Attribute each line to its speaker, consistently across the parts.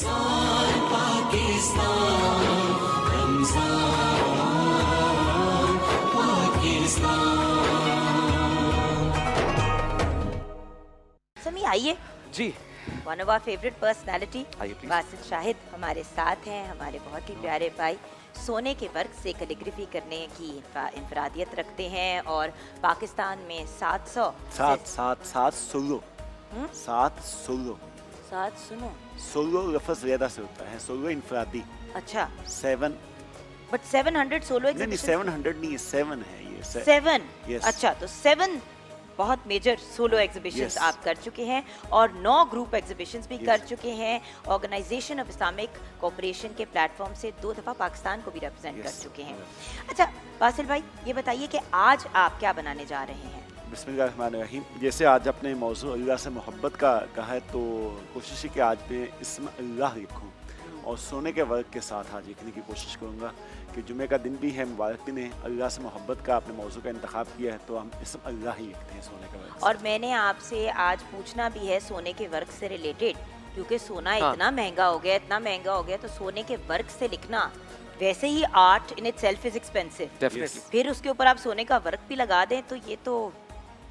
Speaker 1: रमजान पाकिस्तान, रमजान पाकिस्तान।
Speaker 2: समी आइए
Speaker 3: जी,
Speaker 2: one of our favourite personality
Speaker 3: आइए प्लीज।
Speaker 2: वासिल शाहिद हमारे साथ हैं, हमारे बहुत ही प्यारे भाई। सोने के वर्क से कैलीग्राफी करने की इंफरादियत रखते हैं और पाकिस्तान में 700
Speaker 3: सात सोलो,
Speaker 2: हम्म?
Speaker 3: 7
Speaker 2: सुनो
Speaker 3: सोलो लफ्ज़ ज़्यादा से होता है, सोलो इनफरादी।
Speaker 2: अच्छा
Speaker 3: 7
Speaker 2: बट 700 सोलो
Speaker 3: नहीं
Speaker 2: एग्जीबिशन
Speaker 3: 700 नहीं, 7 है ये
Speaker 2: 7
Speaker 3: Yes.
Speaker 2: अच्छा तो 7 बहुत मेजर सोलो एग्जीबिशंस
Speaker 3: Yes.
Speaker 2: आप कर चुके हैं और 9 ग्रुप एग्जीबिशंस भी
Speaker 3: Yes.
Speaker 2: कर चुके हैं। ऑर्गेनाइजेशन ऑफ इस्लामिक कोऑपरेशन के प्लेटफॉर्म से 2 दफ़ा पाकिस्तान को भी रिप्रेजेंट
Speaker 3: Yes.
Speaker 2: कर चुके हैं। अच्छा वासिल भाई ये बताइए कि आज आप क्या बनाने जा रहे हैं?
Speaker 3: बिस्मिल्लाहिर्रहमानिर्रहीम। जैसे आज अपने मौजू अल्लाह से मोहब्बत का कहा है तो कोशिश है कि आज मैं इसमें अल्लाह लिखूँ और सोने के वर्क के साथ आज लिखने की कोशिश करूँगा कि जुमे का दिन भी है, मुबारक दिन है, अल्लाह से मोहब्बत का अपने मौजू का इंतखाब किया है तो हम इसमें अल्लाह ही लिखते हैं सोने के वर्क से।
Speaker 2: और मैंने आपसे आज पूछना भी है सोने के वर्क से रिलेटेड क्योंकि सोना
Speaker 3: हाँ।
Speaker 2: इतना महंगा हो गया तो सोने के वर्क से लिखना वैसे ही art in itself is expensive,
Speaker 3: definitely
Speaker 2: फिर उसके ऊपर आप सोने का वर्क भी लगा दें तो ये तो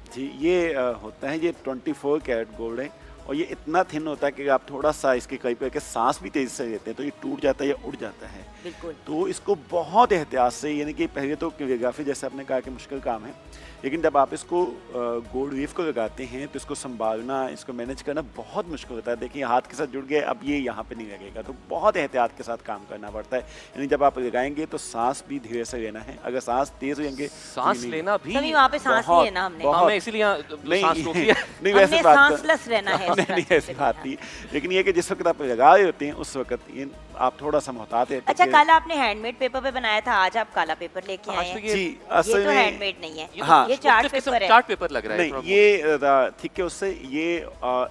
Speaker 3: जी, ये होता है, ये 24 कैरेट गोल्ड है और ये इतना थिन होता है कि आप थोड़ा सा इसके करीब करके सांस भी तेज़ी से लेते हैं तो ये टूट जाता है या उड़ जाता है।
Speaker 2: बिल्कुल
Speaker 3: तो इसको बहुत एहतियात से, यानी कि पहले तो कैलीग्राफी जैसे आपने कहा कि मुश्किल काम है, लेकिन जब आप इसको गोल्ड लीफ को लगाते हैं तो इसको संभालना, इसको मैनेज करना बहुत मुश्किल होता है। देखिए हाथ के साथ जुड़ गए, अब ये यहाँ पे नहीं लगेगा, तो बहुत एहतियात के साथ काम करना पड़ता है। यानी जब आप लगाएंगे तो सांस भी धीरे से लेना है, अगर सांस तेज लेंगे
Speaker 4: सांस लेना भी
Speaker 2: सभी वहाँ पे सांस
Speaker 3: बहुत-
Speaker 2: लेना हमने
Speaker 3: बहुत-
Speaker 4: हमें इसीलिए यहाँ
Speaker 3: नहीं
Speaker 4: सांस रोक लिया
Speaker 3: नहीं वैसे
Speaker 2: हमने
Speaker 3: बात
Speaker 2: सांसलेस रहना है
Speaker 3: हमने नहीं ऐसी बात नहीं, लेकिन ये कि जिस वक्त आप लगा रहे होते हैं उस वक्त ये आप थोड़ा सा मोहतात है।
Speaker 2: अच्छा कल आपने हैंडमेड पेपर पे बनाया था, आज आप काला पेपर लेके आए
Speaker 4: आज
Speaker 2: हैं।
Speaker 4: तो ये
Speaker 3: जी
Speaker 2: ये
Speaker 3: असल
Speaker 2: तो
Speaker 3: में
Speaker 2: हैंडमेड नहीं है,
Speaker 3: हाँ,
Speaker 2: ये चार्ट
Speaker 4: मुख्तलिफ किस्म
Speaker 2: पेपर है।
Speaker 4: चार्ट पेपर लग रहा है
Speaker 3: नहीं,
Speaker 4: थोड़ा
Speaker 3: ये ठीक है, उससे ये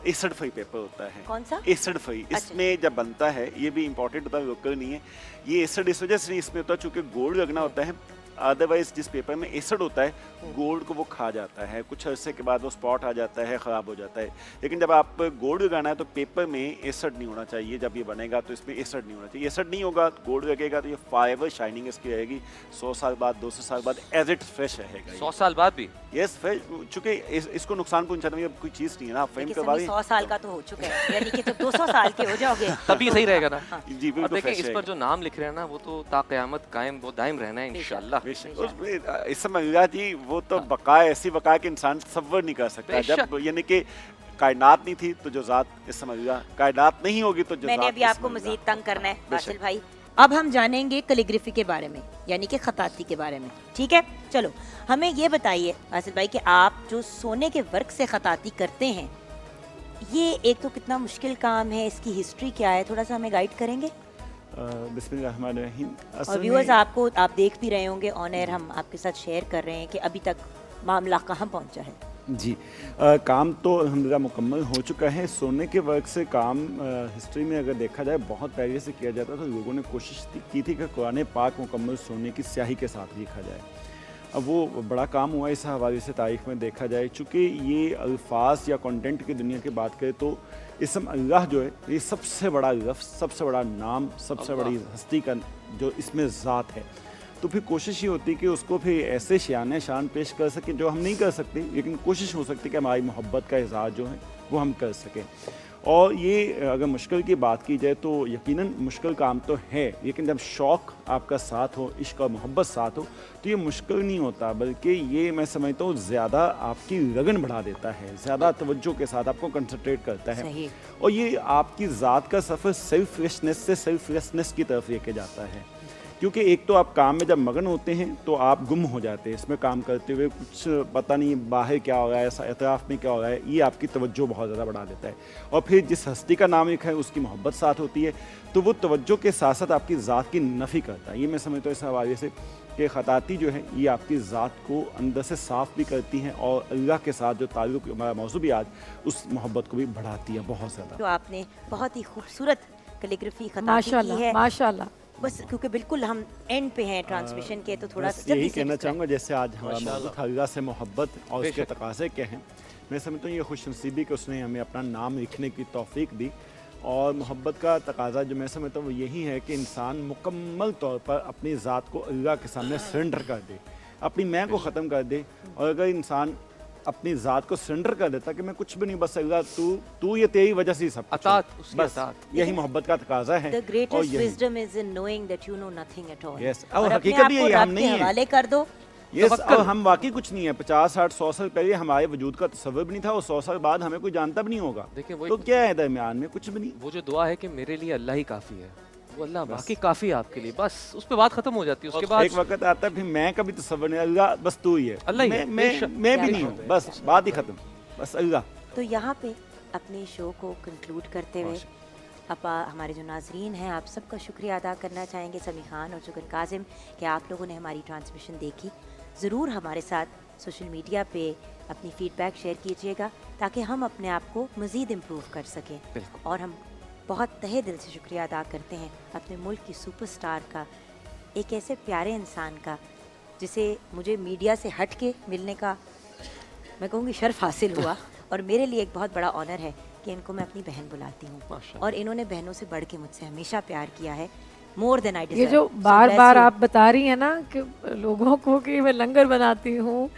Speaker 3: एसिड फ्री पेपर होता है।
Speaker 2: कौन सा?
Speaker 3: Acid free. इसमें जब बनता है, ये भी इंपॉर्टेंट होता है, लोकल नहीं है ये एसिड, इस वजह से नहीं इसमें होता चूंकि गोल्ड लगना होता है। अदरवाइज जिस पेपर में एसिड होता है गोल्ड को वो खा जाता है, कुछ अरसे के बाद वो स्पॉट आ जाता है, ख़राब हो जाता है। लेकिन जब आप गोल्ड लगाना है तो पेपर में एसिड नहीं होना चाहिए, जब ये बनेगा तो इसमें एसिड नहीं होना चाहिए। एसिड नहीं होगा, गोल्ड लगेगा तो ये फाइबर शाइनिंग इसकी रहेगी 100 साल बाद, 200 साल बाद एज इट फ्रेश रहेगा।
Speaker 4: 100 साल बाद भी
Speaker 3: यस फ्रेश, चूंकि इसको नुकसान पहुंचाने में कोई चीज़ नहीं है ना, आप फ्रेम
Speaker 2: लेकिन
Speaker 3: करवा
Speaker 2: सभी 100 साल का तो हो चुका है, यानी कि जब 200 साल के हो जाओगे
Speaker 4: तभी सही रहेगा ना।
Speaker 3: जी
Speaker 4: और
Speaker 3: बिल्कुल
Speaker 4: देखें
Speaker 3: फ्रेश
Speaker 4: इस पर जो नाम लिख रहे हैं ना वो तो ताक़यामत कायम वो दायम रहना है इंशाल्लाह।
Speaker 3: बेशक। इस समय अल्लाह जी वो तो बका ऐसी बका कि इंसान तसव्वुर नहीं कर सकता। जब यानी कि कायनात नहीं थी तो जो ज़ात, इस समय अल्लाह, कायनात नहीं होगी तो जो
Speaker 2: मैंने
Speaker 3: ज़ात
Speaker 2: अभी
Speaker 3: इस
Speaker 2: आपको
Speaker 3: समय
Speaker 2: मजीद
Speaker 3: अल्लाह।
Speaker 2: तंग करना है
Speaker 3: बेशक।
Speaker 2: वासिल भाई। अब हम जानेंगे कैलीग्राफी के बारे में, यानी कि खताती के बारे में, ठीक है? चलो हमें ये बताइए वासिल भाई कि आप जो सोने के वर्क से खताती करते हैं, ये एक तो कितना मुश्किल काम है, इसकी हिस्ट्री क्या है, थोड़ा सा हमें गाइड करेंगे?
Speaker 3: बिस्मिल्लाहिर्रहमानिर्रहीम।
Speaker 2: और
Speaker 3: असल
Speaker 2: व्यूअर्स
Speaker 3: में
Speaker 2: आपको, आप देख भी रहे होंगे ऑन एयर, हम आपके साथ शेयर कर रहे हैं कि अभी तक मामला कहाँ पहुँचा है।
Speaker 3: जी काम तो अल्हम्दुलिल्लाह मुकम्मल हो चुका है। सोने के वर्क से काम हिस्ट्री में अगर देखा जाए बहुत पहले से किया जाता था। लोगों ने कोशिश की थी कि कुरान पाक मुकम्मल सोने की स्याही के साथ लिखा जाए। अब वो बड़ा काम हुआ इस हवाले से तारीख़ में देखा जाए, चूँकि ये अल्फाज या कंटेंट की दुनिया की बात करें तो इसम अल्लाह जो है ये सबसे बड़ा लफ्ज़, सबसे बड़ा नाम, सबसे बड़ी हस्ती का जो इसमें ज़ात है। तो फिर कोशिश ये होती है कि उसको फिर ऐसे शान शान पेश कर सकें जो हम नहीं कर सकते, लेकिन कोशिश हो सकती है कि हमारी मोहब्बत का इज़हार जो है वो हम कर सकें। और ये अगर मुश्किल की बात की जाए तो यकीनन मुश्किल काम तो है, लेकिन जब शौक़ आपका साथ हो, इश्क और मोहब्बत साथ हो तो ये मुश्किल नहीं होता, बल्कि ये मैं समझता हूँ ज़्यादा आपकी लगन बढ़ा देता है, ज़्यादा तवज्जो के साथ आपको कंसंट्रेट करता है।
Speaker 2: सही।
Speaker 3: और ये आपकी ज़ात का सफ़र सेल्फलेसनेस से सेल्फलेसनेस की तरफ लेके जाता है, क्योंकि एक तो आप काम में जब मगन होते हैं तो आप गुम हो जाते हैं इसमें काम करते हुए, कुछ पता नहीं बाहर क्या हो रहा है, एतराफ़ में क्या हो रहा है, ये आपकी तवज्जो बहुत ज़्यादा बढ़ा देता है। और फिर जिस हस्ती का नाम लिखा है उसकी मोहब्बत साथ होती है तो वो तवज्जो के साथ साथ आपकी ज़ात की नफ़ी करता है। ये मैं समझता हूँ इस हवाले से कि खताती जो है ये आपकी ज़ात को अंदर से साफ़ भी करती हैं और अल्लाह के साथ जो ताल्लुक़ हमारा मौजू भी आज, उस मोहब्बत को भी बढ़ाती है बहुत ज़्यादा।
Speaker 2: तो आपने बहुत ही खूबसूरत कैलीग्राफी खताती की है
Speaker 5: माशाल्लाह।
Speaker 2: बस, क्योंकि बिल्कुल हम एंड पे हैं ट्रांसमिशन के, तो थोड़ा
Speaker 3: बस
Speaker 2: सा
Speaker 3: यही कहना चाहूँगा, जैसे आज हमारा मौजू था अल्लाह से मोहब्बत और उसके तकाज़े क्या हैं, मैं समझता हूँ ये खुशनसीबी कि उसने हमें अपना नाम लिखने की तौफीक दी। और मोहब्बत का तकाजा जो मैं समझता हूँ वो यही है कि इंसान मुकम्मल तौर पर अपनी ज़ात को अल्लाह के सामने सरेंडर कर दे, अपनी मैं को ख़त्म कर दे। और अगर इंसान अपनी ज़ात को सरेंडर कर देता कि मैं कुछ भी नहीं, बस अल्लाह तू ये तेरी वजह से ही सब कुछ है।
Speaker 4: अतात, उसकी
Speaker 3: बस
Speaker 4: अतात।
Speaker 3: यही मोहब्बत का तकाजा है।
Speaker 2: The
Speaker 3: और
Speaker 2: greatest
Speaker 3: यही
Speaker 2: wisdom is in knowing that you know nothing at all.
Speaker 3: Yes,
Speaker 2: और
Speaker 3: और
Speaker 2: अपने
Speaker 3: हकीकत
Speaker 2: आप
Speaker 3: ये
Speaker 2: को
Speaker 3: है, हम
Speaker 2: रब
Speaker 3: नहीं
Speaker 2: के
Speaker 3: हैं।
Speaker 2: हवाले कर दो।
Speaker 3: यस,
Speaker 4: तवक्कुल।
Speaker 3: और हम वाकई कुछ नहीं है। 50, 60, 100 साल पहले हमारे वजूद का तसव्वुर भी नहीं था और 100 साल बाद हमें कोई जानता भी नहीं होगा।
Speaker 4: देखिए, वही
Speaker 3: तो क्या है दरमियान में, कुछ भी नहीं।
Speaker 4: वो जो दुआ है कि मेरे लिए अल्लाह ही काफ़ी है, वो अल्लाह बाकी काफ़ी है आपके लिए, बस उस पे बात खत्म हो जाती है। उसके बाद
Speaker 3: एक वक्त आता है फिर मैं कभी तसव्वुर नहीं, अल्लाह बस तू ही है,
Speaker 4: अल्लाह ही है, बेशक।
Speaker 3: मैं भी नहीं हूँ, बस बात ही खत्म, बस अल्लाह।
Speaker 2: तो यहाँ पे अपने शो को कंक्लूड करते हुए हमारे जो नाजरीन हैं आप सबका शुक्रिया अदा करना चाहेंगे, समी खान और जुगन काजिम, कि आप लोगों ने हमारी ट्रांसमिशन देखी। ज़रूर हमारे साथ सोशल मीडिया पे अपनी फ़ीडबैक शेयर कीजिएगा ताकि हम अपने आप को मज़ीद इम्प्रूव कर सकें।
Speaker 4: बिल्कुल।
Speaker 2: और हम बहुत तहे दिल से शुक्रिया अदा करते हैं अपने मुल्क की सुपरस्टार का, एक ऐसे प्यारे इंसान का जिसे मुझे मीडिया से हट के मिलने का मैं कहूँगी शर्फ हासिल हुआ। और मेरे लिए एक बहुत बड़ा ऑनर है कि इनको मैं अपनी बहन बुलाती हूँ
Speaker 4: माशाअल्लाह।
Speaker 2: और इन्होंने बहनों से बढ़ के मुझसे हमेशा प्यार किया है, मोर देन आई
Speaker 5: ये जो बार बार आप बता रही हैं ना कि लोगों को कि मैं लंगर बनाती हूँ,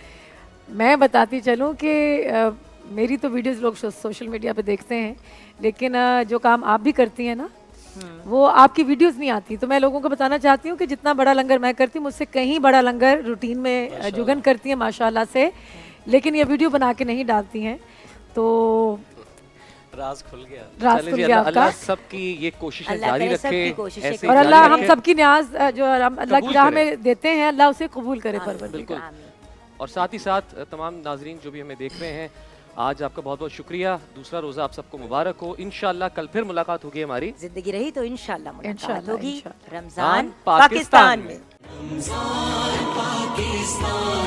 Speaker 5: मैं बताती चलूँ कि मेरी तो वीडियोस लोग सोशल मीडिया पे देखते हैं, लेकिन जो काम आप भी करती हैं ना वो आपकी वीडियोस नहीं आती। तो मैं लोगों को बताना चाहती हूँ कि जितना बड़ा लंगर मैं करती हूँ मुझसे कहीं बड़ा लंगर रूटीन में जुगन करती है माशाल्लाह से, लेकिन ये वीडियो बना के नहीं डालती हैं। तो
Speaker 6: राज खुल गया।
Speaker 5: राज
Speaker 4: चलें
Speaker 5: खुल
Speaker 4: जी,
Speaker 5: गया आपका।
Speaker 4: अल्लाह सबकी ये कोशिशें
Speaker 2: अल्लाह
Speaker 4: जारी
Speaker 2: करे सबकी
Speaker 4: रखे,
Speaker 2: कोशिशें
Speaker 4: ऐसे
Speaker 5: और
Speaker 4: जारी
Speaker 5: अल्लाह हम
Speaker 4: रखे।
Speaker 5: सबकी न्याज जो हम अल्लाह की
Speaker 4: कबूल
Speaker 5: राह
Speaker 4: करे।
Speaker 5: में देते हैं, अल्लाह उसे कबूल करे परवरदिगार।
Speaker 4: बिल्कुल। और साथ ही साथ तमाम नाजरीन जो भी हमें देख रहे हैं, आज आपका बहुत बहुत शुक्रिया। दूसरा रोज़ा आप सबको मुबारक हो। इंशाल्लाह कल फिर मुलाकात होगी हमारी।
Speaker 2: जिंदगी रही तो इंशाल्लाह मुलाकात
Speaker 5: इंशाल्लाह,
Speaker 2: होगी।
Speaker 5: इंशाल्लाह।
Speaker 2: रमजान
Speaker 4: पाकिस्तान
Speaker 2: पाकिस्तान
Speaker 4: में।
Speaker 2: में।
Speaker 1: पाकिस्तान